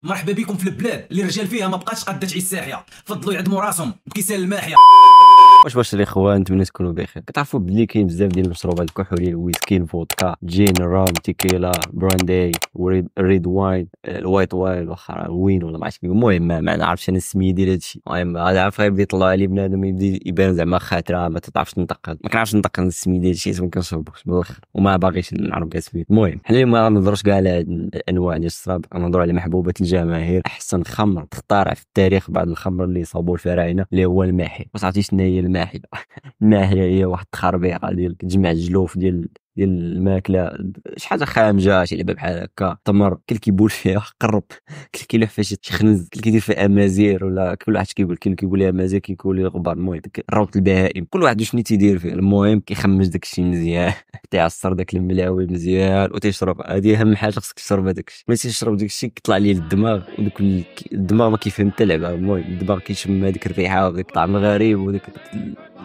مرحبا بكم في البلاد اللي الرجال فيها ما بقاتش قاده تعيش ساحيه، فضلوا يعدموا راسهم بكيسان الماحيه. واش الاخوان نتمنى تكونوا بخير. كتعرفوا بلي كاين بزاف ديال المشروبات الكحوليه، الويسكي، الفودكا، جين، رام، تيكيلا، براندي، ريد واين، الوايت واين، واخا وين ولا ما عرفتش. المهم ما نعرفش انا السميه ديال هادشي. المهم هذا عارف يبدا يطلع عليه بنادم يبدا يبان زعما خاطره ما تعرفش تنطق، ما كنعرفش ننطق السميه ديال الشيء، ما كنشربوش من الاخر وما باغيش نعرف كاع سميتو. المهم حنا اليوم ما نهضروش كاع على الانواع ديال الشراب، غنهضروا على محبوبه الجماهير، احسن خمر تخترع في التاريخ بعد الخمر اللي صابوا الفراعنه اللي هو الماحي. واش عرفتي شنو هي الماحي؟ الماهيه هي واحد التخربيقه ديال كتجمع الجلوف ديال الماكله، شي حاجه خامجه، شي لعبه بحال هكا، تمر كل كيبول فيها قرب، كل كيلوح فيها شي خنز، كل كيدير فيها امازير، ولا كل واحد كيقول، كل كيقول لها امازير، كيقول لها غبار. المهم الروض البهائم، كل واحد شنو تيدير فيه. المهم كيخمج داك الشيء مزيان تيعصر داك الملاوي مزيان وتيشرب. هذه اهم حاجه، خصك تشرب هذاك الشيء، ملي تشرب داك الشيء كيطلع ليه للدماغ، وداك الدماغ ما كيفهم حتى لعبه. المهم الدماغ كيشم هذيك الريحه وداك الطعم الغريب وداك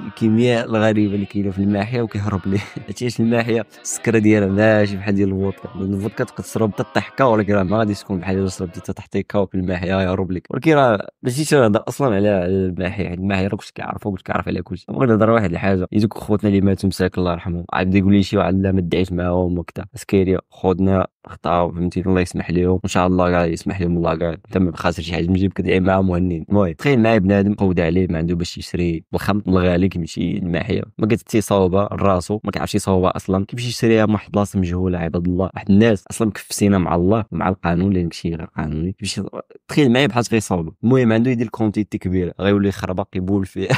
الكيمياء الغريبه اللي كاينه في الماحيه وكيهرب ليه. عرفتي الماحيه السكره ديالها ماشي بحال ديال الفودكا. الفودكا تقدر تشرب حتى طيحكا، ولكن راه ما غاديش تكون بحال الا شربتي حتى تحتي كاو في الماحيه يهرب لك. ولكن راه ماشي تنهضر اصلا على الماحيه، حيت الماحيه راه كلشي كيعرفو، كلشي كيعرف على كلشي. بغيت نهضر واحد الحاجه، يدوك خوتنا اللي ماتوا مساك الله يرحمهم، عاد يقول لي شي واحد لا ما دعيت معاهم وكذا، اسكيريا خوتنا خطاو، فهمتي، الله يسمح لهم وان شاء الله كاع يسمح لهم الله كاع، انت ما خاسر شي حاجه من جيبك كدعي معاهم مهنيين. المهم تخيل معايا بنادم قود عليه ما عنده باش يشري الخمر الغالي، كيمشي للماحيه ما قد تيصاوبها راسو، ما كيعرفش يصاوبها اصلا، كيمشي يشريها من واحد البلاصه مجهوله. عباد الله، واحد الناس اصلا مكفسينا مع الله ومع القانون، لان شي غير قانوني كيمشي. تخيل معايا بحال غيصاوبها. المهم عنده يدير الكونتيتي كبيره، غيولي يخربق يبول فيه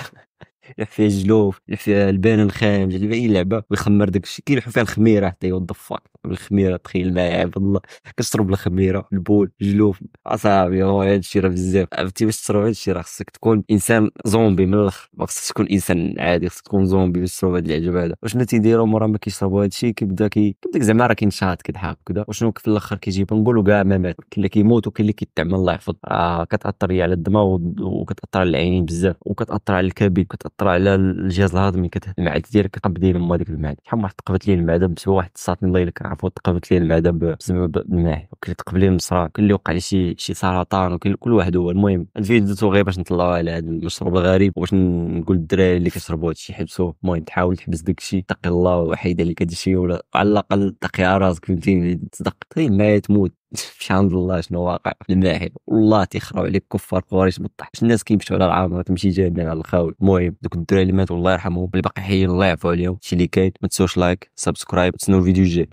يلعب فيها الجلوف، يلعب فيها البان الخام، يلعب فيها اي لعبه ويخمر داك الشيء. كيلعبوا فيها الخميره حتى يوض فاك بالخميره. تخيل معايا عباد الله، كتشرب الخميره، البول، الجلوف، اصاحبي هو هذا الشيء راه بزاف. عرفتي باش تشرب هذا الشيء راه خصك تكون انسان زومبي من الاخر، ما خصكش تكون انسان عادي، خصك تكون زومبي باش تشرب هذا العجب هذا. وشنو تيديروا مورا ما كيشربوا هذا الشيء؟ كيبدا زعما راه كينشاط كيضحك كذا، وشنو في الاخر كيجيب نقولوا كاع ما مات. كاين اللي كيموت وكاين اللي كيتعمى الله يحفظ. كتاثر هي على الدماغ وكتاثر على العينين بزاف، وكتاثر على الكبد، كتاثر على الجهاز الهضمي، المعده ديالك كتقبض لما ديك المعده. شحال من واحد تقبضت ليه المعده بسبب واحد الساطين الله الا كنعرفوا، تقبضت ليه المعده بسبب الماء، وكاين تقبل ليه المصران، كاين اللي وقع ليه شي سرطان، وكاين كل واحد هو. المهم الفيديو درتو غير باش نطلعوا على هذا المشروب الغريب، وباش نقول للدراري اللي كيشربوا هذا الشيء حبسوه. المهم تحاول تحبس داك الشيء، تقي الله وحيد عليك هذا الشيء، ولا على الاقل تقي على راسك، فهمتيني، تصدق تخيل معايا تموت في عند الله شنو واقع في الماحي. والله تيخراو عليك كفار قريش بالطح. الناس كيمشيو على العامره تمشي جايبين على الخاوي. المهم دوك الدراري اللي ماتوا الله يرحمهم، اللي باقي حي الله يعفو عليهم. شي اللي كاين ما تنسوش لايك سبسكرايب، تسناو الفيديو الجاي.